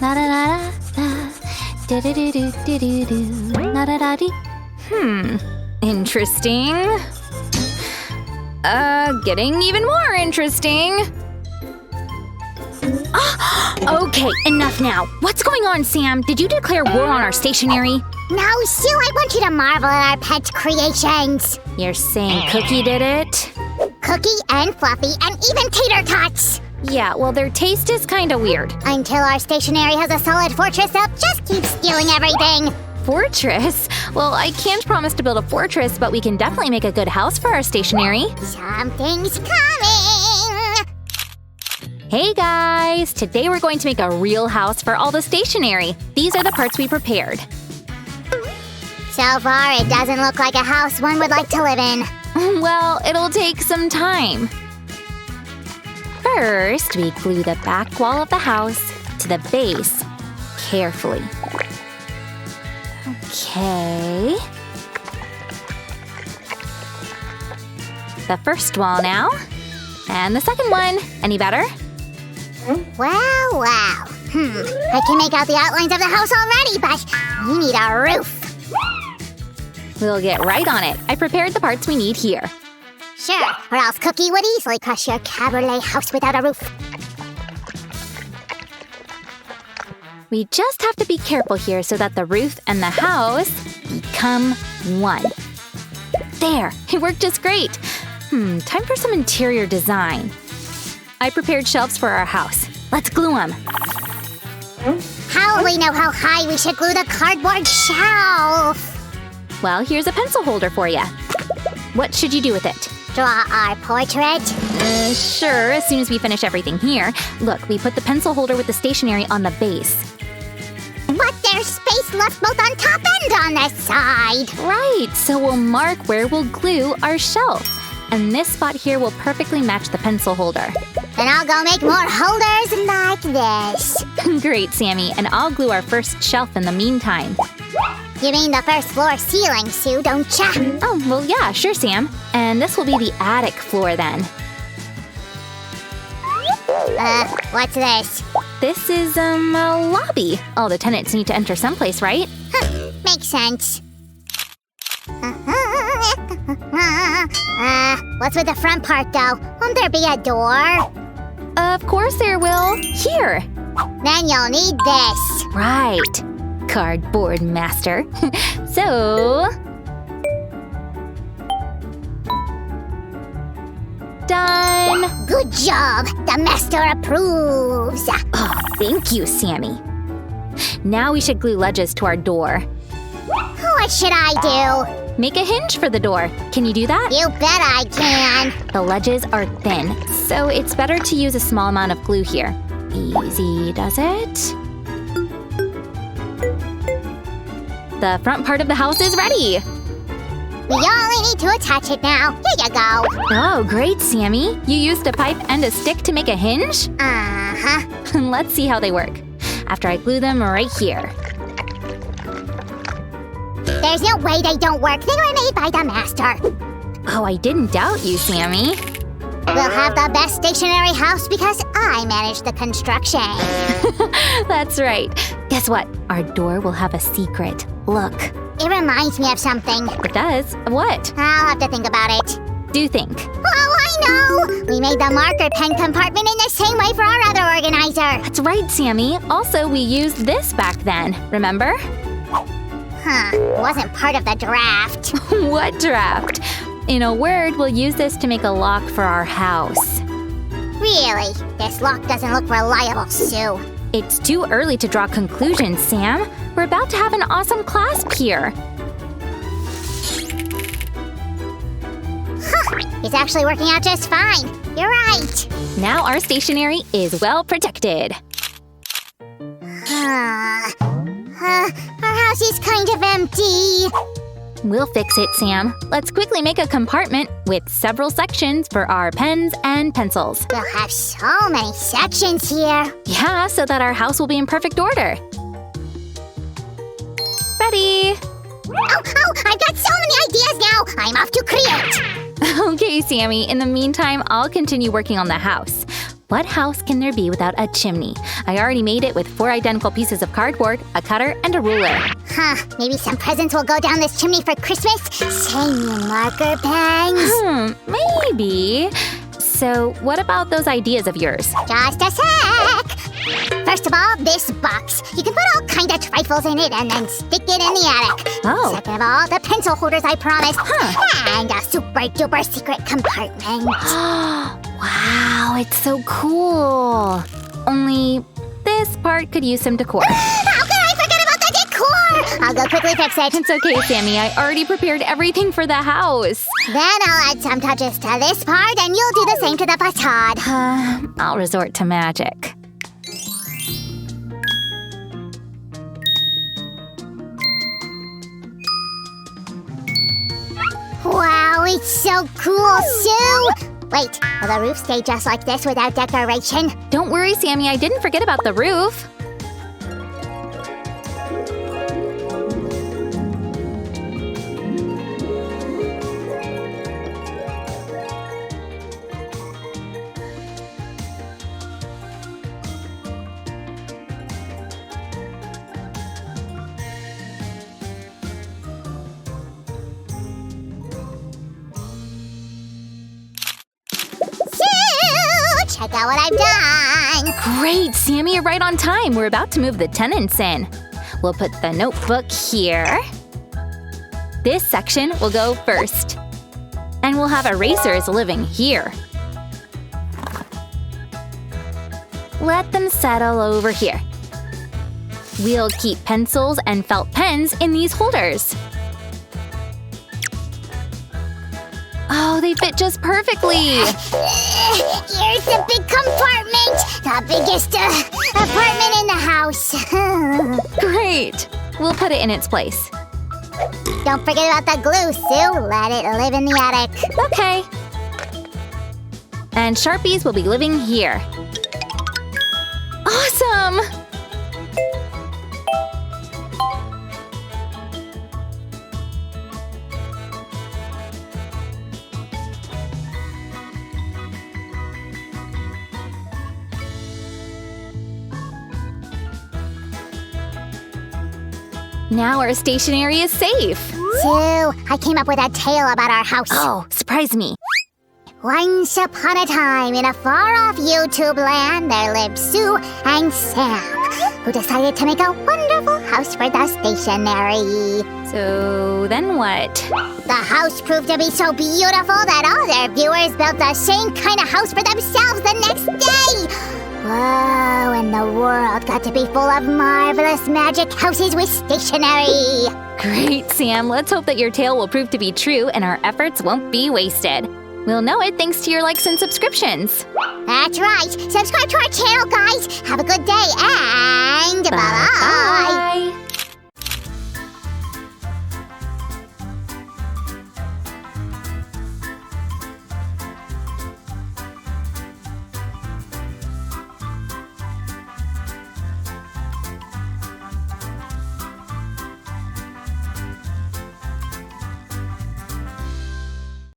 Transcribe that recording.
La da da da. Do do do do do do do. La da da dee. Interesting. Getting even more interesting. Okay, enough now. What's going on, Sam? Did you declare war on our stationery? No, Sue, I want you to marvel at our pet creations. You're saying Cookie did it? Cookie and Fluffy and even Tater Tots. Yeah, well, their taste is kinda weird. Until our stationery has a solid fortress, they'll just keep stealing everything. Fortress? Well, I can't promise to build a fortress, but we can definitely make a good house for our stationery. Something's coming. Hey guys! Today we're going to make a real house for all the stationery. These are the parts we prepared. So far, it doesn't look like a house one would like to live in. Well, it'll take some time. First, we glue the back wall of the house to the base carefully. Okay. The first wall now. And the second one. Any better? Wow. I can make out the outlines of the house already, but we need a roof. We'll get right on it. I prepared the parts we need here. Sure, or else Cookie would easily crush your cabaret house without a roof. We just have to be careful here so that the roof and the house become one. There, it worked just great. Time for some interior design. I prepared shelves for our house. Let's glue them. How will we know how high we should glue the cardboard shelf? Well, here's a pencil holder for you. What should you do with it? Draw our portrait? Sure, as soon as we finish everything here. Look, we put the pencil holder with the stationery on the base. But there's space left both on top and on the side. Right, so we'll mark where we'll glue our shelf. And this spot here will perfectly match the pencil holder. Then I'll go make more holders like this. Great, Sammy, and I'll glue our first shelf in the meantime. You mean the first floor ceiling, Sue, don't ya? Oh, well, yeah, sure, Sam. And this will be the attic floor then. What's this? This is, a lobby. All the tenants need to enter someplace, right? Makes sense. What's with the front part, though? Won't there be a door? Of course there will. Here. Then you'll need this. Right. Cardboard master. So… done! Good job! The master approves! Oh, thank you, Sammy. Now we should glue ledges to our door. What should I do? Make a hinge for the door. Can you do that? You bet I can! The ledges are thin, so it's better to use a small amount of glue here. Easy does it. The front part of the house is ready. We only need to attach it now. Here you go. Oh, great, Sammy. You used a pipe and a stick to make a hinge? Uh-huh. Let's see how they work. After I glue them right here. There's no way they don't work. They were made by the master. Oh, I didn't doubt you, Sammy. We'll have the best stationery house because I managed the construction. That's right. Guess what? Our door will have a secret. Look. It reminds me of something. It does? What? I'll have to think about it. Do think. Oh, I know! We made the marker pen compartment in the same way for our other organizer. That's right, Sammy. Also, we used this back then. Remember? Wasn't part of the draft. What draft? In a word, we'll use this to make a lock for our house. Really? This lock doesn't look reliable, Sue. It's too early to draw conclusions, Sam. We're about to have an awesome clasp here. It's actually working out just fine. You're right. Now our stationery is well protected. Our house is kind of empty. We'll fix it, Sam. Let's quickly make a compartment with several sections for our pens and pencils. We'll have so many sections here. Yeah, so that our house will be in perfect order. Ready? Oh, I've got so many ideas now. I'm off to create. Okay, Sammy. In the meantime, I'll continue working on the house. What house can there be without a chimney? I already made it with 4 identical pieces of cardboard, a cutter, and a ruler. Huh, maybe some presents will go down this chimney for Christmas? Shiny marker pens. Maybe. So what about those ideas of yours? Just a sec. First of all, this box. You can put all kinds of trifles in it and then stick it in the attic. Oh. Second of all, the pencil holders I promised. And a super duper secret compartment. Wow, it's so cool. Only this part could use some decor. How can I forget about the decor? I'll go quickly fix it. It's okay, Sammy. I already prepared everything for the house. Then I'll add some touches to this part and you'll do the same to the facade. I'll resort to magic. Wow, it's so cool, Sue! Wait, will the roof stay just like this without decoration? Don't worry, Sammy. I didn't forget about the roof. Check out what I've done! Great, Sammy, you're right on time. We're about to move the tenants in. We'll put the notebook here. This section will go first. And we'll have erasers living here. Let them settle over here. We'll keep pencils and felt pens in these holders. Oh, they fit just perfectly. Here's the big compartment! The biggest apartment in the house. Great. We'll put it in its place. Don't forget about the glue, Sue. Let it live in the attic. Okay. And Sharpies will be living here. Awesome! Now our stationery is safe. Sue, I came up with a tale about our house. Oh, surprise me. Once upon a time, in a far-off YouTube land, there lived Sue and Sam, who decided to make a wonderful house for the stationery. So then what? The house proved to be so beautiful that all their viewers built the same kind of house for themselves the next day. Whoa, and the world got to be full of marvelous magic houses with stationery. Great, Sam. Let's hope that your tale will prove to be true and our efforts won't be wasted. We'll know it thanks to your likes and subscriptions. That's right. Subscribe to our channel, guys. Have a good day and bye-bye.